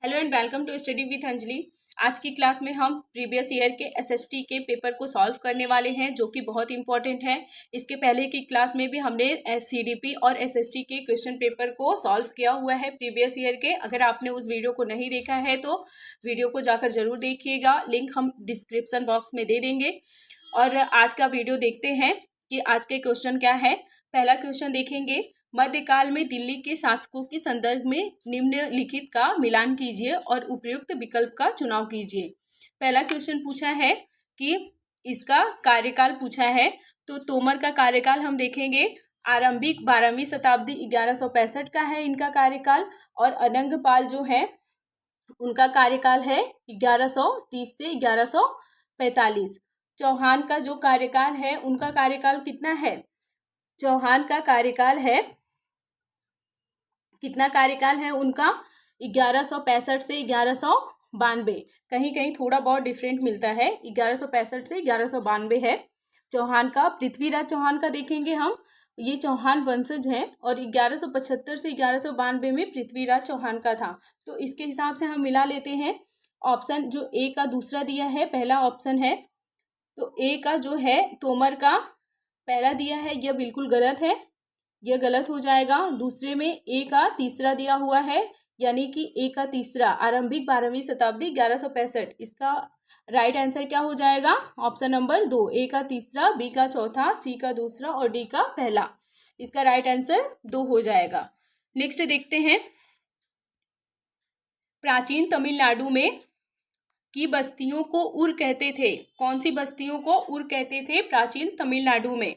Hello and welcome to study with Anjali. आज की class में हम प्रीवियस ईयर के एसएसटी के पेपर को सॉल्व करने वाले हैं, जो कि बहुत इंपॉर्टेंट है। इसके पहले की क्लास में भी हमने सीडीपी और एसएसटी के क्वेश्चन पेपर को सॉल्व किया हुआ है प्रीवियस ईयर के। अगर आपने उस वीडियो को नहीं देखा है तो वीडियो को जाकर जरूर देखिएगा, लिंक हम डिस्क्रिप्शन बॉक्स में दे देंगे। और आज का वीडियो देखते हैं कि आज के क्वेश्चन क्या है। पहला क्वेश्चन देखेंगे, मध्यकाल में दिल्ली के शासकों के संदर्भ में निम्नलिखित का मिलान कीजिए और उपयुक्त विकल्प का चुनाव कीजिए। पहला क्वेश्चन पूछा है कि इसका कार्यकाल पूछा है, तो तोमर का कार्यकाल हम देखेंगे आरंभिक 12वीं शताब्दी 1165 का है इनका कार्यकाल, और अनंगपाल जो है उनका कार्यकाल है 1130 से 1145। चौहान का जो कार्यकाल है उनका कार्यकाल कितना है? चौहान का कार्यकाल है कितना कार्यकाल है उनका? 1165 से 1192। कहीं कहीं थोड़ा बहुत डिफरेंट मिलता है, 1165 से 1192 है चौहान का। पृथ्वीराज चौहान का देखेंगे हम, ये चौहान वंशज है और 1175 से 1192 में पृथ्वीराज चौहान का था। तो इसके हिसाब से हम मिला लेते हैं। ऑप्शन जो ए का दूसरा दिया है पहला ऑप्शन है, तो ए का जो है तोमर का पहला दिया है यह बिल्कुल गलत है, यह गलत हो जाएगा। दूसरे में ए का तीसरा दिया हुआ है, यानी कि ए का तीसरा आरंभिक 12वीं शताब्दी 1165। इसका राइट आंसर क्या हो जाएगा? ऑप्शन नंबर 2, ए का तीसरा, बी का चौथा, सी का दूसरा और डी का पहला। इसका राइट आंसर 2 हो जाएगा। नेक्स्ट देखते हैं, प्राचीन तमिलनाडु में की बस्तियों को उर कहते थे। कौन सी बस्तियों को उर कहते थे प्राचीन तमिलनाडु में?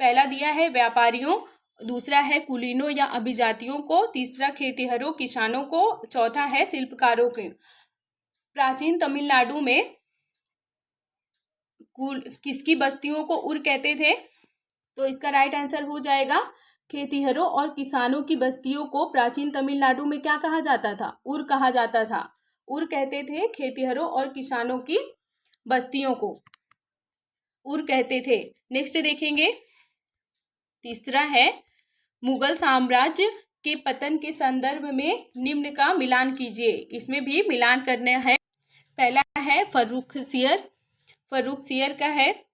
पहला दिया है व्यापारियों, दूसरा है कुलीनों या अभिजातियों को, तीसरा खेतिहरों किसानों को, चौथा है शिल्पकारों के। प्राचीन तमिलनाडु में किसकी बस्तियों को उर कहते थे? तो इसका राइट आंसर हो जाएगा खेतिहरों और किसानों की बस्तियों को प्राचीन तमिलनाडु में क्या कहा जाता था? उर कहा जाता था। उर कहते थे खेतिहरों और किसानों की बस्तियों को उर कहते थे। नेक्स्ट देखेंगे, तीसरा है मुगल साम्राज्य के पतन के संदर्भ में निम्न का मिलान कीजिए। इसमें भी मिलान करना है। पहला है फर्रुखसियर का है,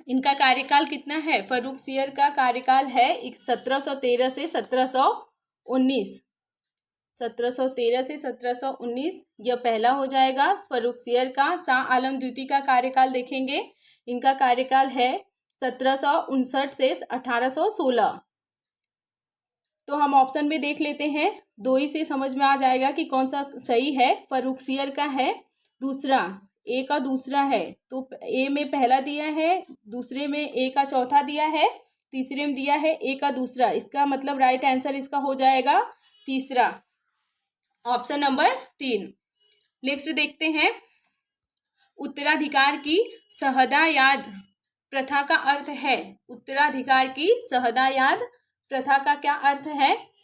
इनका कार्यकाल कितना है? फर्रुखसियर का कार्यकाल है 1713 से 1719। 1713 से 1719 यह पहला हो जाएगा फर्रुखसियर का। शाह आलम द्वितीय का कार्यकाल देखेंगे, इनका कार्यकाल है 1759 से 1816। तो हम ऑप्शन में देख लेते हैं, 2 ही से समझ में आ जाएगा कि कौन सा सही है। फर्रुखसियर का है दूसरा, ए का दूसरा है, तो ए में पहला दिया है, दूसरे में ए का चौथा दिया है, तीसरे में दिया है ए का दूसरा। इसका मतलब राइट आंसर इसका हो जाएगा तीसरा, ऑप्शन नंबर 3। नेक्स्ट देखते हैं, उत्तराधिकार की सहदायाद प्रथा का अर्थ है। उत्तराधिकार की सहदायाद प्रथा का क्या अर्थ है?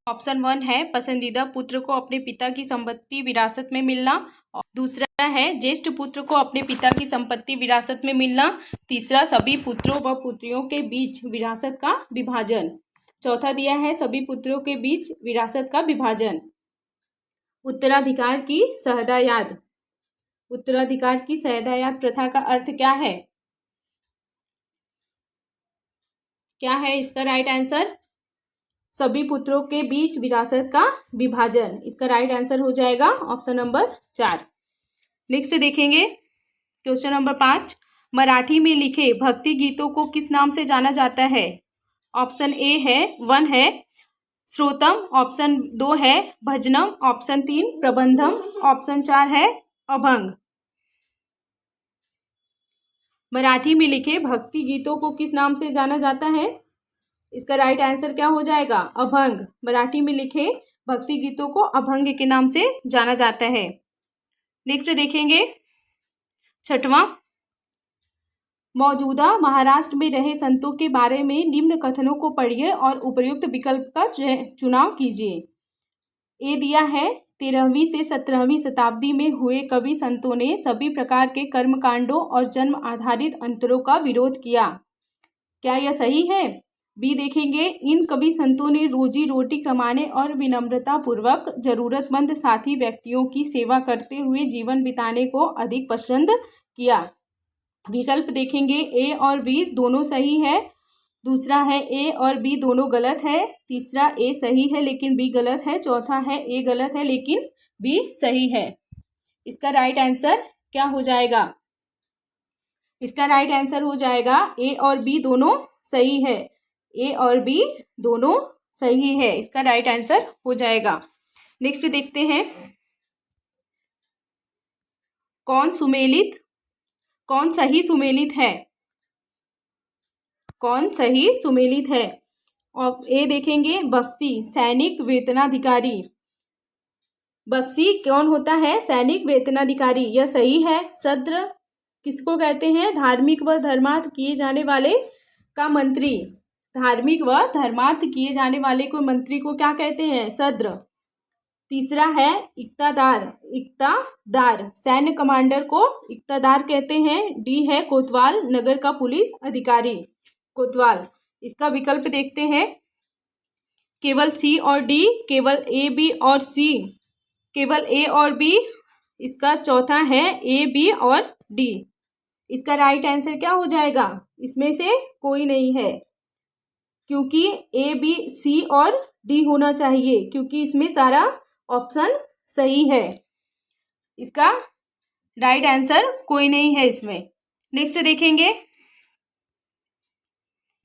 ऑप्शन 1 है पसंदीदा पुत्र को अपने पिता की संपत्ति विरासत में मिलना, दूसरा है ज्येष्ठ पुत्र को अपने पिता की संपत्ति विरासत में मिलना, तीसरा सभी पुत्रों व पुत्रियों के बीच विरासत का विभाजन, चौथा दिया है सभी पुत्रों के बीच विरासत का विभाजन। उत्तराधिकार की सहदायाद, उत्तराधिकार की सहदायाद प्रथा का अर्थ क्या है? क्या है इसका राइट आंसर? सभी पुत्रों के बीच विरासत का विभाजन। इसका राइट आंसर हो जाएगा ऑप्शन नंबर 4। नेक्स्ट देखेंगे, क्वेश्चन नंबर 5, मराठी में लिखे भक्ति गीतों को किस नाम से जाना जाता है? ऑप्शन ए है 1 है श्रोतम, ऑप्शन 2 है भजनम, ऑप्शन 3 प्रबंधम, ऑप्शन 4 है अभंग। मराठी में लिखे भक्ति गीतों को किस नाम से जाना जाता है? इसका राइट आंसर क्या हो जाएगा? अभंग। मराठी में लिखे भक्ति गीतों को अभंग के नाम से जाना जाता है। नेक्स्ट देखेंगे, 6वां, मौजूदा महाराष्ट्र में रहे संतों के बारे में निम्न कथनों को पढ़िए और उपयुक्त विकल्प का चुनाव कीजिए। ए दिया है 13वीं से 17वीं शताब्दी में हुए कवि संतों ने सभी प्रकार के कर्मकांडों और जन्म आधारित अंतरों का विरोध किया। क्या यह सही है? बी देखेंगे, इन कवि संतों ने रोजी रोटी कमाने और विनम्रता पूर्वक जरूरतमंद साथी व्यक्तियों की सेवा करते हुए जीवन बिताने को अधिक पसंद किया। विकल्प देखेंगे, ए और बी दोनों सही है, दूसरा है ए और बी दोनों गलत है, तीसरा ए सही है लेकिन बी गलत है, चौथा है ए गलत है लेकिन बी सही है। इसका राइट आंसर क्या हो जाएगा? इसका राइट आंसर हो जाएगा ए और बी दोनों सही है। ए और बी दोनों सही है, इसका राइट आंसर हो जाएगा। नेक्स्ट देखते हैं, कौन सही सुमेलित है? कौन सही सुमेलित है? और ए देखेंगे, बख्शी सैनिक वेतनाधिकारी। बख्शी कौन होता है? सैनिक वेतनाधिकारी, यह सही है। सद्र किसको कहते हैं? धार्मिक व धर्मार्थ किए जाने वाले का मंत्री। धार्मिक व धर्मार्थ किए जाने वाले को मंत्री को क्या कहते हैं? सद्र। तीसरा है इक्तादार, सैन्य कमांडर को इक्तादार कहते हैं। डी है कोतवाल, नगर का पुलिस अधिकारी, कोतवाल। इसका विकल्प देखते हैं, केवल सी और डी, केवल ए बी और सी, केवल ए और बी। इसका चौथा है ए बी और डी। इसका राइट आंसर क्या हो जाएगा? इसमें से कोई नहीं है, क्योंकि ए बी सी और डी होना चाहिए, क्योंकि इसमें सारा ऑप्शन सही है। इसका राइट आंसर कोई नहीं है इसमें। नेक्स्ट देखेंगे,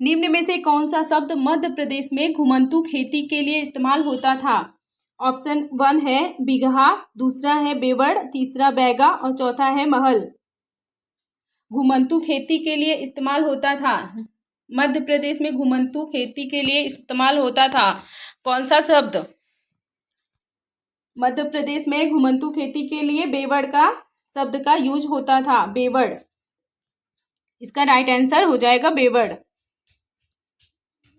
निम्न में से कौन सा शब्द मध्य प्रदेश में घुमंतू खेती के लिए इस्तेमाल होता था? ऑप्शन 1 है बिगहा, दूसरा है बेवड़, तीसरा बैगा और चौथा है महल। घुमंतू खेती के लिए इस्तेमाल होता था, मध्य प्रदेश में घुमंतू खेती के लिए इस्तेमाल होता था। कौन सा शब्द? मध्य प्रदेश में घुमंतू खेती के लिए बेवड़ का शब्द का यूज होता था, बेवड़। इसका राइट आंसर हो जाएगा बेवड़।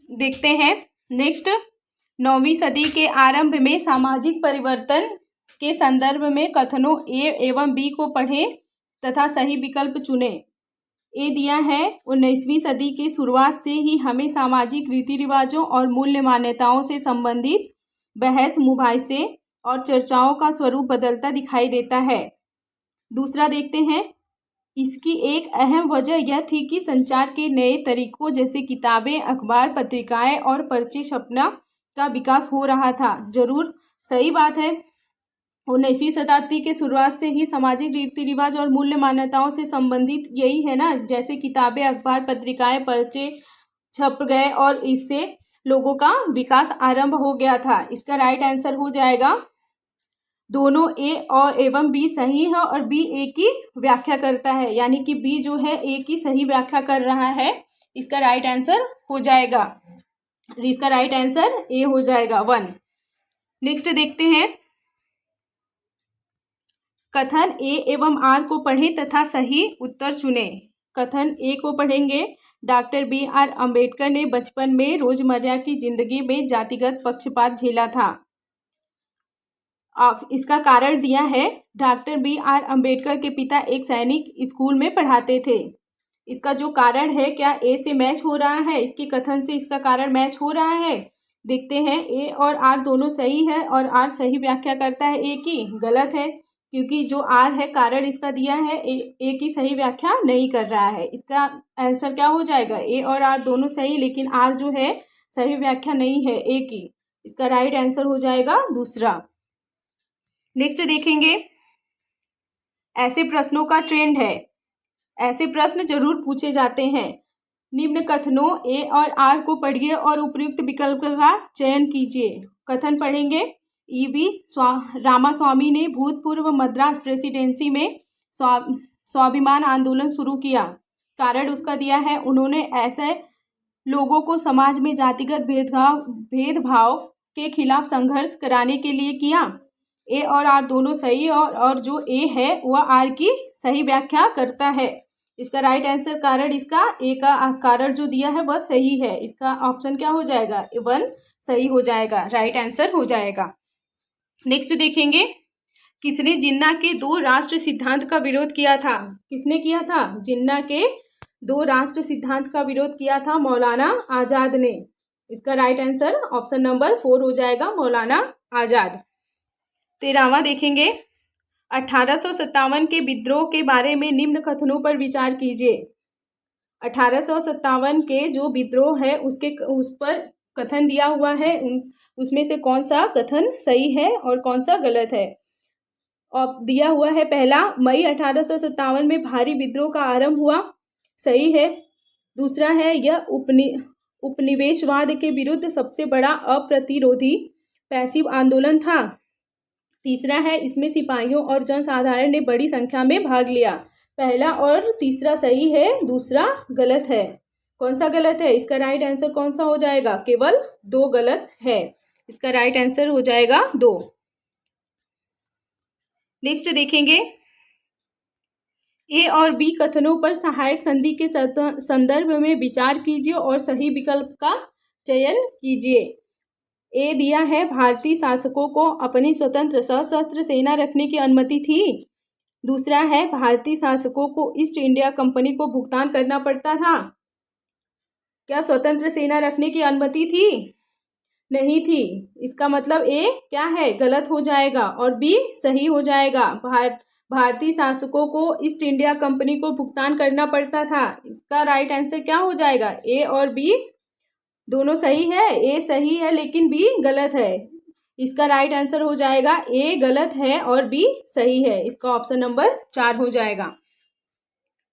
देखते हैं नेक्स्ट, 9वीं सदी के आरंभ में सामाजिक परिवर्तन के संदर्भ में कथनों ए एवं बी को पढ़ें तथा सही विकल्प चुने। ए दिया है, 19वीं सदी की शुरुआत से ही हमें सामाजिक रीति रिवाजों और मूल्य मान्यताओं से संबंधित बहस मुबाहिसे और चर्चाओं का स्वरूप बदलता दिखाई देता है। दूसरा देखते हैं, इसकी एक अहम वजह यह थी कि संचार के नए तरीकों जैसे किताबें, अखबार, पत्रिकाएं और पर्चे छपना का विकास हो रहा था। जरूर सही बात है, 19वीं शताब्दी के शुरुआत से ही सामाजिक रीति रिवाज और मूल्य मान्यताओं से संबंधित यही है ना, जैसे किताबें, अखबार, पत्रिकाएं, पर्चे छप गए और इससे लोगों का विकास आरंभ हो गया था। इसका राइट आंसर हो जाएगा, दोनों ए और एवं बी सही है और बी ए की व्याख्या करता है, यानी कि बी जो है ए की सही व्याख्या कर रहा है। इसका राइट आंसर हो जाएगा, इसका राइट आंसर ए हो जाएगा 1। नेक्स्ट देखते हैं, कथन ए एवं आर को पढ़ें तथा सही उत्तर चुने। कथन ए को पढ़ेंगे, डॉक्टर बी आर अम्बेडकर ने बचपन में रोजमर्रा की जिंदगी में जातिगत पक्षपात झेला था। इसका कारण दिया है, डॉक्टर बी आर अम्बेडकर के पिता एक सैनिक स्कूल में पढ़ाते थे। इसका जो कारण है क्या ए से मैच हो रहा है? इसके कथन से इसका कारण मैच हो रहा है? देखते हैं, ए और आर दोनों सही है और आर सही व्याख्या करता है ए की, गलत है, क्योंकि जो आर है कारण इसका दिया है ए की सही व्याख्या नहीं कर रहा है। इसका आंसर क्या हो जाएगा? ए और आर दोनों सही, लेकिन आर जो है सही व्याख्या नहीं है ए की। इसका राइट आंसर हो जाएगा दूसरा। नेक्स्ट देखेंगे, ऐसे प्रश्नों का ट्रेंड है, ऐसे प्रश्न जरूर पूछे जाते हैं। निम्न कथनों ए और आर को पढ़िए और उपयुक्त विकल्प का चयन कीजिए। कथन पढ़ेंगे, ईवी रामास्वामी ने भूतपूर्व मद्रास प्रेसिडेंसी में स्वाभिमान आंदोलन शुरू किया। कारण उसका दिया है, उन्होंने ऐसे लोगों को समाज में जातिगत भेदभाव के खिलाफ संघर्ष कराने के लिए किया। ए और आर दोनों सही और जो ए है वह आर की सही व्याख्या करता है। इसका राइट आंसर कारण इसका ए का कारण जो दिया है वह सही है। इसका ऑप्शन क्या हो जाएगा? 1 सही हो जाएगा, राइट आंसर हो जाएगा। नेक्स्ट देखेंगे, किसने जिन्ना के 2 राष्ट्र सिद्धांत का विरोध किया था? किसने किया था? जिन्ना के 2 राष्ट्र सिद्धांत का विरोध किया था मौलाना आजाद ने। इसका राइट आंसर ऑप्शन नंबर 4 हो जाएगा, मौलाना आजाद। 13वां देखेंगे, 1857 के विद्रोह के बारे में निम्न कथनों पर विचार कीजिए। 1857 के जो विद्रोह है उस पर कथन दिया हुआ है, उसमें से कौन सा कथन सही है और कौन सा गलत है। और दिया हुआ है, पहला, मई 1857 में भारी विद्रोह का आरंभ हुआ, सही है। दूसरा है, यह उपनिवेशवाद के विरुद्ध सबसे बड़ा अप्रतिरोधी पैसिव आंदोलन था। तीसरा है, इसमें सिपाहियों और जनसाधारण ने बड़ी संख्या में भाग लिया। पहला और तीसरा सही है, दूसरा गलत है। कौन सा गलत है? इसका राइट आंसर कौन सा हो जाएगा? केवल 2 गलत है। इसका राइट आंसर हो जाएगा 2। नेक्स्ट देखेंगे, ए और बी कथनों पर सहायक संधि के संदर्भ में विचार कीजिए और सही विकल्प का चयन कीजिए। ए दिया है, भारतीय शासकों को अपनी स्वतंत्र सशस्त्र सेना रखने की अनुमति थी। दूसरा है, भारतीय शासकों को ईस्ट इंडिया कंपनी को भुगतान करना पड़ता था। क्या स्वतंत्र सेना रखने की अनुमति थी? नहीं थी। इसका मतलब ए क्या है? गलत हो जाएगा और बी सही हो जाएगा। भारतीय शासकों को ईस्ट इंडिया कंपनी को भुगतान करना पड़ता था। इसका राइट आंसर क्या हो जाएगा? ए और बी दोनों सही है। ए सही है लेकिन बी गलत है। इसका राइट आंसर हो जाएगा, ए गलत है और बी सही है। इसका ऑप्शन नंबर 4 हो जाएगा।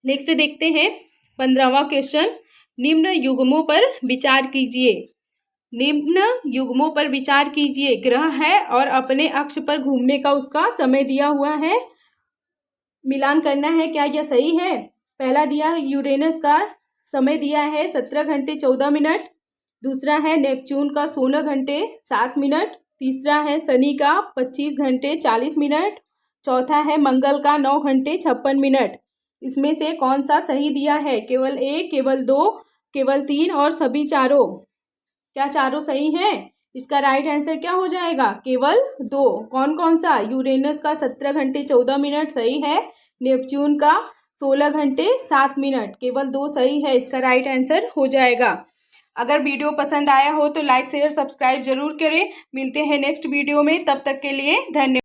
नेक्स्ट देखते हैं 15वां क्वेश्चन, निम्न युग्मों पर विचार कीजिए। निम्न युग्मों पर विचार कीजिए। ग्रह है और अपने अक्ष पर घूमने का उसका समय दिया हुआ है, मिलान करना है, क्या यह सही है? पहला दिया है, यूरेनस का समय दिया है 17 घंटे 14 मिनट। दूसरा है, नेपच्यून का 16 घंटे 7 मिनट। तीसरा है, शनि का 25 घंटे 40 मिनट। चौथा है, मंगल का 9 घंटे 56 मिनट। इसमें से कौन सा सही दिया है? केवल 1, केवल 2, केवल 3 और सभी चारों? क्या चारों सही हैं? इसका राइट आंसर क्या हो जाएगा? केवल 2। कौन कौन सा? यूरेनस का 17 घंटे 14 मिनट सही है, नेपच्यून का 16 घंटे 7 मिनट, केवल 2 सही है। इसका राइट आंसर हो जाएगा। अगर वीडियो पसंद आया हो तो लाइक शेयर सब्सक्राइब जरूर करें। मिलते हैं नेक्स्ट वीडियो में, तब तक के लिए धन्यवाद।